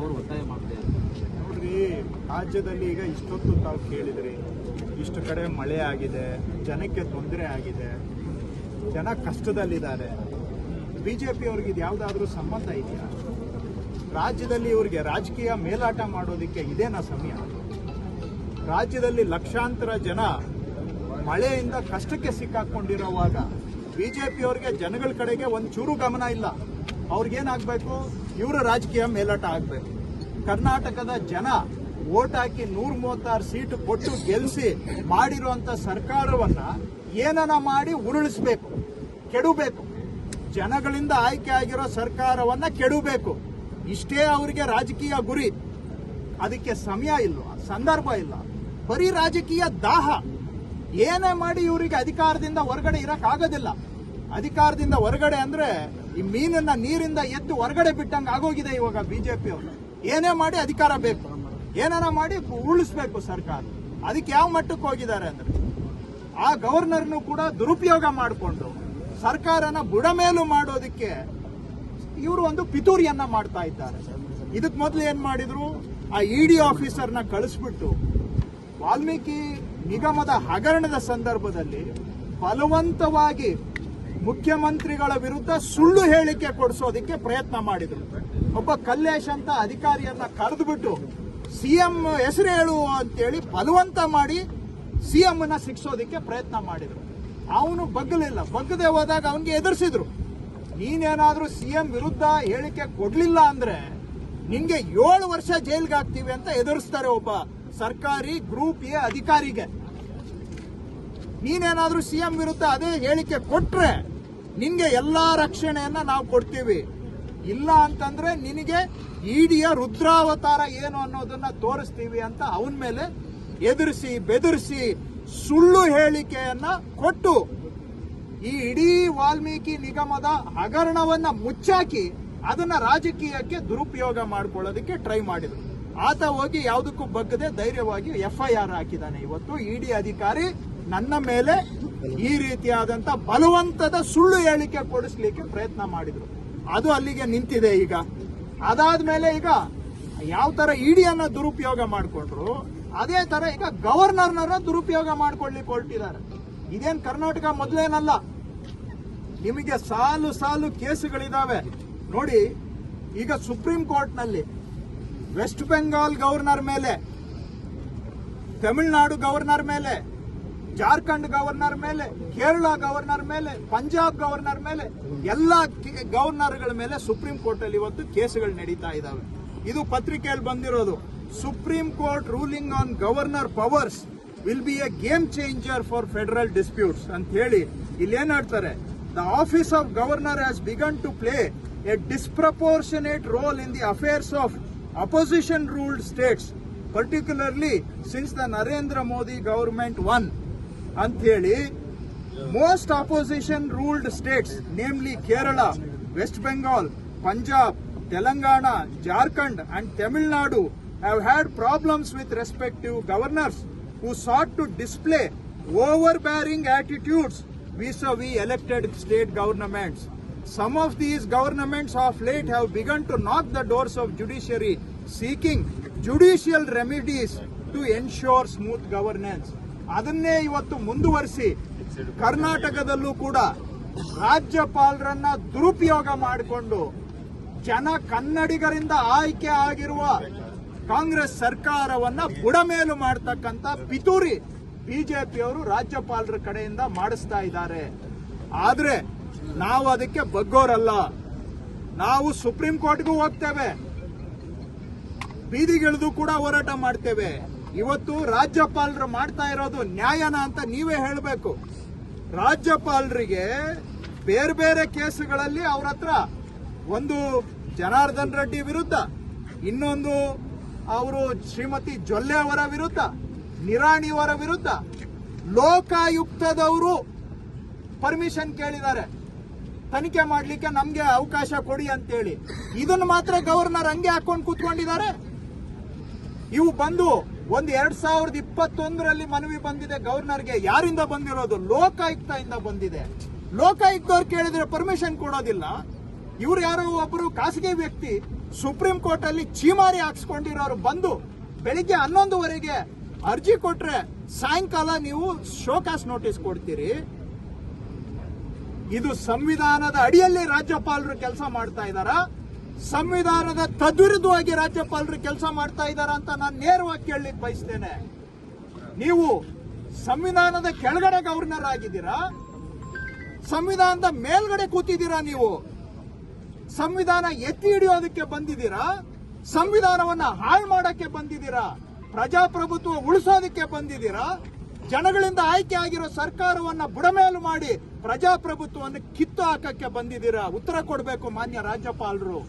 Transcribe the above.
ಅವರು ಒತ್ತಾಯ ಮಾಡ್ತಾ ಇದ್ದಾರೆ. ನೋಡ್ರಿ, ರಾಜ್ಯದಲ್ಲಿ ಈಗ ಇಷ್ಟೊತ್ತು ತಾವು ಕೇಳಿದ್ರಿ, ಇಷ್ಟು ಕಡೆ ಮಳೆ ಆಗಿದೆ, ಜನಕ್ಕೆ ತೊಂದರೆ ಆಗಿದೆ, ಜನ ಕಷ್ಟದಲ್ಲಿದ್ದಾರೆ. ಬಿಜೆಪಿ ಅವ್ರಿಗೆ ಇದು ಯಾವುದಾದ್ರೂ ಸಂಬಂಧ ಇದೆಯಾ? ರಾಜ್ಯದಲ್ಲಿ ಇವ್ರಿಗೆ ರಾಜಕೀಯ ಮೇಲಾಟ ಮಾಡೋದಕ್ಕೆ ಇದೇನಾ ಸಮಯ? ರಾಜ್ಯದಲ್ಲಿ ಲಕ್ಷಾಂತರ ಜನ ಮಳೆಯಿಂದ ಕಷ್ಟಕ್ಕೆ ಸಿಕ್ಕಾಕೊಂಡಿರುವಾಗ ಬಿಜೆಪಿ ಅವ್ರಿಗೆ ಜನಗಳ ಕಡೆಗೆ ಒಂಚೂರು ಗಮನ ಇಲ್ಲ. ಅವ್ರಿಗೇನಾಗಬೇಕು? ಇವರ ರಾಜಕೀಯ ಮೇಲಾಟ ಆಗಬೇಕು. ಕರ್ನಾಟಕದ ಜನ ವೋಟ್ ಹಾಕಿ 136 ಸೀಟು ಕೊಟ್ಟು ಗೆಲ್ಲಿಸಿ ಮಾಡಿರುವಂತ ಸರ್ಕಾರವನ್ನ ಏನನ ಮಾಡಿ ಉರುಳಿಸಬೇಕು, ಕೆಡಬೇಕು. ಜನಗಳಿಂದ ಆಯ್ಕೆ ಆಗಿರೋ ಸರ್ಕಾರವನ್ನ ಕೆಡಬೇಕು. ಇಷ್ಟೇ ಅವರಿಗೆ ರಾಜಕೀಯ ಗುರಿ. ಅದಕ್ಕೆ ಸಮಯ ಇಲ್ಲ, ಸಂದರ್ಭ ಇಲ್ಲ, ಬರೀ ರಾಜಕೀಯ ದಾಹ. ಏನೇ ಮಾಡಿ ಇವರಿಗೆ ಅಧಿಕಾರದಿಂದ ಹೊರಗಡೆ ಇರಕ್ಕಾಗೋದಿಲ್ಲ. ಅಧಿಕಾರದಿಂದ ಹೊರಗಡೆ ಅಂದ್ರೆ ಈ ಮೀನನ್ನ ನೀರಿಂದ ಎದ್ದು ಹೊರಗಡೆ ಬಿಟ್ಟಂಗೆ ಆಗೋಗಿದೆ ಇವಾಗ ಬಿಜೆಪಿ ಅವರು. ಏನೇ ಮಾಡಿ ಅಧಿಕಾರ ಬೇಕು, ಏನಾರ ಮಾಡಿ ಉರುಳಿಸ್ಬೇಕು ಸರ್ಕಾರ. ಅದಕ್ಕೆ ಯಾವ ಮಟ್ಟಕ್ಕೆ ಹೋಗಿದ್ದಾರೆ ಅಂದ್ರೆ, ಆ ಗವರ್ನರ್ನು ಕೂಡ ದುರುಪಯೋಗ ಮಾಡಿಕೊಂಡು ಸರ್ಕಾರನ ಬುಡಮೇಲು ಮಾಡೋದಕ್ಕೆ ಇವರು ಒಂದು ಪಿತೂರಿಯನ್ನ ಮಾಡ್ತಾ ಇದ್ದಾರೆ. ಇದಕ್ ಮೊದಲು ಏನ್ ಮಾಡಿದ್ರು? ಆ ಇಡಿ ಆಫೀಸರ್ನ ಕಳಿಸ್ಬಿಟ್ಟು ವಾಲ್ಮೀಕಿ ನಿಗಮದ ಹಗರಣದ ಸಂದರ್ಭದಲ್ಲಿ ಬಲವಂತವಾಗಿ ಮುಖ್ಯಮಂತ್ರಿಗಳ ವಿರುದ್ಧ ಸುಳ್ಳು ಹೇಳಿಕೆ ಕೊಡಿಸೋದಕ್ಕೆ ಪ್ರಯತ್ನ ಮಾಡಿದ್ರು. ಒಬ್ಬ ಕಲ್ಲೇಶ್ ಅಂತ ಅಧಿಕಾರಿಯನ್ನ ಕರೆದುಬಿಟ್ಟು ಸಿಎಂ ಹೆಸರು ಹೇಳು ಅಂತೇಳಿ ಬಲವಂತ ಮಾಡಿ ಸಿಎಂ ನ ಶಿಕ್ಷೋದಕ್ಕೆ ಪ್ರಯತ್ನ ಮಾಡಿದ್ರು. ಅವನು ಬಗ್ಗಲಿಲ್ಲ. ಬಗ್ಗದೆ ಹೋದಾಗ ಅವನಿಗೆ ಎದುರಿಸಿದ್ರು. ನೀನೇನಾದ್ರೂ ಸಿಎಂ ವಿರುದ್ಧ ಹೇಳಿಕೆ ಕೊಡ್ಲಿಲ್ಲ ಅಂದ್ರೆ ನಿನ್ಗೆ 7 ವರ್ಷ ಜೈಲ್ಗೆ ಹಾಕ್ತೀವಿ ಅಂತ ಎದುರಿಸ್ತಾರೆ ಒಬ್ಬ ಸರ್ಕಾರಿ ಗ್ರೂಪ್ ಎ ಅಧಿಕಾರಿಗೆ. ನೀನೇನಾದ್ರೂ ಸಿಎಂ ವಿರುದ್ಧ ಅದೇ ಹೇಳಿಕೆ ಕೊಟ್ರೆ ನಿನ್ಗೆ ಎಲ್ಲಾ ರಕ್ಷಣೆಯನ್ನ ನಾವು ಕೊಡ್ತೀವಿ, ಇಲ್ಲ ಅಂತಂದ್ರೆ ನಿನಗೆ ಇಡಿಯ ರುದ್ರಾವತಾರ ಏನು ಅನ್ನೋದನ್ನ ತೋರಿಸ್ತೀವಿ ಅಂತ ಅವನ ಮೇಲೆ ಎದುರಿಸಿ ಬೆದರಿಸಿ ಸುಳ್ಳು ಹೇಳಿಕೆಯನ್ನ ಕೊಟ್ಟು ಈ ಇಡೀ ವಾಲ್ಮೀಕಿ ನಿಗಮದ ಹಗರಣವನ್ನ ಮುಚ್ಚಾಕಿ ಅದನ್ನ ರಾಜಕೀಯಕ್ಕೆ ದುರುಪಯೋಗ ಮಾಡ್ಕೊಳ್ಳೋದಕ್ಕೆ ಟ್ರೈ ಮಾಡಿದ್ರು. ಆತ ಹೋಗಿ ಯಾವುದಕ್ಕೂ ಬಗ್ಗದೆ ಧೈರ್ಯವಾಗಿ FIR ಹಾಕಿದ್ದಾನೆ. ಇವತ್ತು ಇಡಿ ಅಧಿಕಾರಿ ನನ್ನ ಮೇಲೆ ಈ ರೀತಿಯಾದಂತ ಬಲವಂತದ ಸುಳ್ಳು ಹೇಳಿಕೆ ಕೊಡಿಸ್ಲಿಕ್ಕೆ ಪ್ರಯತ್ನ ಮಾಡಿದ್ರು. ಅದು ಅಲ್ಲಿಗೆ ನಿಂತಿದೆ. ಈಗ ಅದಾದ್ಮೇಲೆ ಈಗ ಯಾವ ತರ ಇಡಿಯನ್ನ ದುರುಪಯೋಗ ಮಾಡಿಕೊಂಡ್ರು, ಅದೇ ತರ ಈಗ ಗವರ್ನರ್ನ ದುರುಪಯೋಗ ಮಾಡ್ಕೊಳ್ಳಿಕ್ಕೆ ಹೊರಟಿದ್ದಾರೆ. ಇದೇನ್ ಕರ್ನಾಟಕ ಮೊದಲೇನಲ್ಲ. ನಿಮಗೆ ಸಾಲು ಸಾಲು ಕೇಸುಗಳಿದಾವೆ ನೋಡಿ. ಈಗ ಸುಪ್ರೀಂ ಕೋರ್ಟ್ ನಲ್ಲಿ ವೆಸ್ಟ್ ಬೆಂಗಾಲ್ ಗವರ್ನರ್ ಮೇಲೆ, ತಮಿಳುನಾಡು ಗವರ್ನರ್ ಮೇಲೆ, ಜಾರ್ಖಂಡ್ ಗವರ್ನರ್ ಮೇಲೆ, ಕೇರಳ ಗವರ್ನರ್ ಮೇಲೆ, ಪಂಜಾಬ್ ಗವರ್ನರ್ ಮೇಲೆ, ಎಲ್ಲ ಗವರ್ನರ್ಗಳ ಮೇಲೆ ಸುಪ್ರೀಂ ಕೋರ್ಟ್ ಅಲ್ಲಿ ಇವತ್ತು ಕೇಸುಗಳು ನಡೀತಾ ಇದಾವೆ. ಇದು ಪತ್ರಿಕೆಯಲ್ಲಿ ಬಂದಿರೋದು. Supreme court ruling on governor powers will be a game changer for federal disputes ಅಂತ ಹೇಳಿ ಇಲ್ಲಿ ಏನ್ ಹೇಳ್ತಾರೆ? The office of governor has begun to play a disproportionate role in the affairs of opposition ruled states, particularly since the Narendra Modi government one ಅಂತ ಹೇಳಿ. Most opposition ruled states namely Kerala, West Bengal, Punjab, Telangana, Jharkhand and Tamil Nadu have had problems with respective governors who sought to display overbearing attitudes vis-a-vis elected state governments. Some of these governments of late have begun to knock the doors of judiciary seeking judicial remedies to ensure smooth governance. ಅದನ್ನೇ ಇವತ್ತು ಮುಂದುವರಿಸಿ ಕರ್ನಾಟಕದಲ್ಲೂ ಕೂಡ ರಾಜ್ಯಪಾಲರನ್ನ ದುರುಪಯೋಗ ಮಾಡಿಕೊಂಡು ಜನ ಕನ್ನಡಿಗರಿಂದ ಆಯ್ಕೆ ಆಗಿರುವ ಕಾಂಗ್ರೆಸ್ ಸರ್ಕಾರವನ್ನ ಬುಡಮೇಲು ಮಾಡತಕ್ಕಂತ ಪಿತೂರಿ ಬಿಜೆಪಿಯವರು ರಾಜ್ಯಪಾಲರ ಕಡೆಯಿಂದ ಮಾಡಿಸ್ತಾ ಇದ್ದಾರೆ. ಆದ್ರೆ ನಾವು ಅದಕ್ಕೆ ಬಗ್ಗೋರಲ್ಲ. ನಾವು ಸುಪ್ರೀಂ ಕೋರ್ಟ್ಗೂ ಹೋಗ್ತೇವೆ, ಬೀದಿಗಿಳಿದು ಕೂಡ ಹೋರಾಟ ಮಾಡ್ತೇವೆ. ಇವತ್ತು ರಾಜ್ಯಪಾಲರು ಮಾಡ್ತಾ ಇರೋದು ನ್ಯಾಯನ ಅಂತ ನೀವೇ ಹೇಳಬೇಕು. ರಾಜ್ಯಪಾಲರಿಗೆ ಬೇರೆ ಬೇರೆ ಕೇಸುಗಳಲ್ಲಿ ಅವ್ರ ಹತ್ರ ಒಂದು ಜನಾರ್ದನ್ ರೆಡ್ಡಿ ವಿರುದ್ಧ, ಇನ್ನೊಂದು ಅವರು ಶ್ರೀಮತಿ ಜೊಲ್ಲೆ ಅವರ ವಿರುದ್ಧ, ನಿರಾಣಿಯವರ ವಿರುದ್ಧ ಲೋಕಾಯುಕ್ತದವರು ಪರ್ಮಿಷನ್ ಕೇಳಿದ್ದಾರೆ ತನಿಖೆ ಮಾಡಲಿಕ್ಕೆ, ನಮ್ಗೆ ಅವಕಾಶ ಕೊಡಿ ಅಂತೇಳಿ. ಇದನ್ನು ಮಾತ್ರ ಗವರ್ನರ್ ಹಂಗೆ ಹಾಕೊಂಡು ಕೂತ್ಕೊಂಡಿದ್ದಾರೆ. ಇವು ಬಂದು ಒಂದು 2021ರಲ್ಲಿ ಮನವಿ ಬಂದಿದೆ ಗವರ್ನರ್ಗೆ. ಯಾರಿಂದ ಬಂದಿರೋದು? ಲೋಕಾಯುಕ್ತದಿಂದ ಬಂದಿದೆ. ಲೋಕಾಯುಕ್ತವ್ರು ಕೇಳಿದ್ರೆ ಪರ್ಮಿಷನ್ ಕೊಡೋದಿಲ್ಲ. ಇವ್ರು ಯಾರೋ ಒಬ್ಬರು ಖಾಸಗಿ ವ್ಯಕ್ತಿ ಸುಪ್ರೀಂ ಕೋರ್ಟ್ ಅಲ್ಲಿ ಚೀಮಾರಿ ಹಾಕ್ಸ್ಕೊಂಡಿರೋರು ಬಂದು ಬೆಳಿಗ್ಗೆ 11:00ವರೆಗೆ ಅರ್ಜಿ ಕೊಟ್ರೆ ಸಾಯಂಕಾಲ ನೀವು ಶೋಕಾಸ್ ನೋಟಿಸ್ ಕೊಡ್ತೀರಿ. ಇದು ಸಂವಿಧಾನದ ಅಡಿಯಲ್ಲಿ ರಾಜ್ಯಪಾಲರು ಕೆಲಸ ಮಾಡ್ತಾ ಇದ್ದಾರಾ, ಸಂವಿಧಾನದ ತದ್ವಿರುದ್ಧವಾಗಿ ರಾಜ್ಯಪಾಲರು ಕೆಲಸ ಮಾಡ್ತಾ ಇದ್ದಾರಾ ಅಂತ ನಾನು ನೇರವಾಗಿ ಕೇಳಲಿಕ್ಕೆ ಬಯಸ್ತೇನೆ. ನೀವು ಸಂವಿಧಾನದ ಕೆಳಗಡೆ ಗವರ್ನರ್ ಆಗಿದ್ದೀರಾ, ಸಂವಿಧಾನದ ಮೇಲ್ಗಡೆ ಕೂತಿದ್ದೀರಾ, ನೀವು ಸಂವಿಧಾನ ಎತ್ತಿ ಹಿಡಿಯೋದಕ್ಕೆ ಬಂದಿದ್ದೀರಾ, ಸಂವಿಧಾನವನ್ನ ಹಾಳು ಮಾಡಕ್ಕೆ ಬಂದಿದ್ದೀರಾ, ಪ್ರಜಾಪ್ರಭುತ್ವ ಉಳಿಸೋದಕ್ಕೆ ಬಂದಿದ್ದೀರಾ, ಜನಗಳಿಂದ ಆಯ್ಕೆ ಆಗಿರೋ ಸರ್ಕಾರವನ್ನ ಬುಡಮೇಲು ಮಾಡಿ ಪ್ರಜಾಪ್ರಭುತ್ವವನ್ನು ಕಿತ್ತು ಹಾಕಕ್ಕೆ ಬಂದಿದ್ದೀರಾ. ಉತ್ತರ ಕೊಡಬೇಕು ಮಾನ್ಯ ರಾಜ್ಯಪಾಲರು.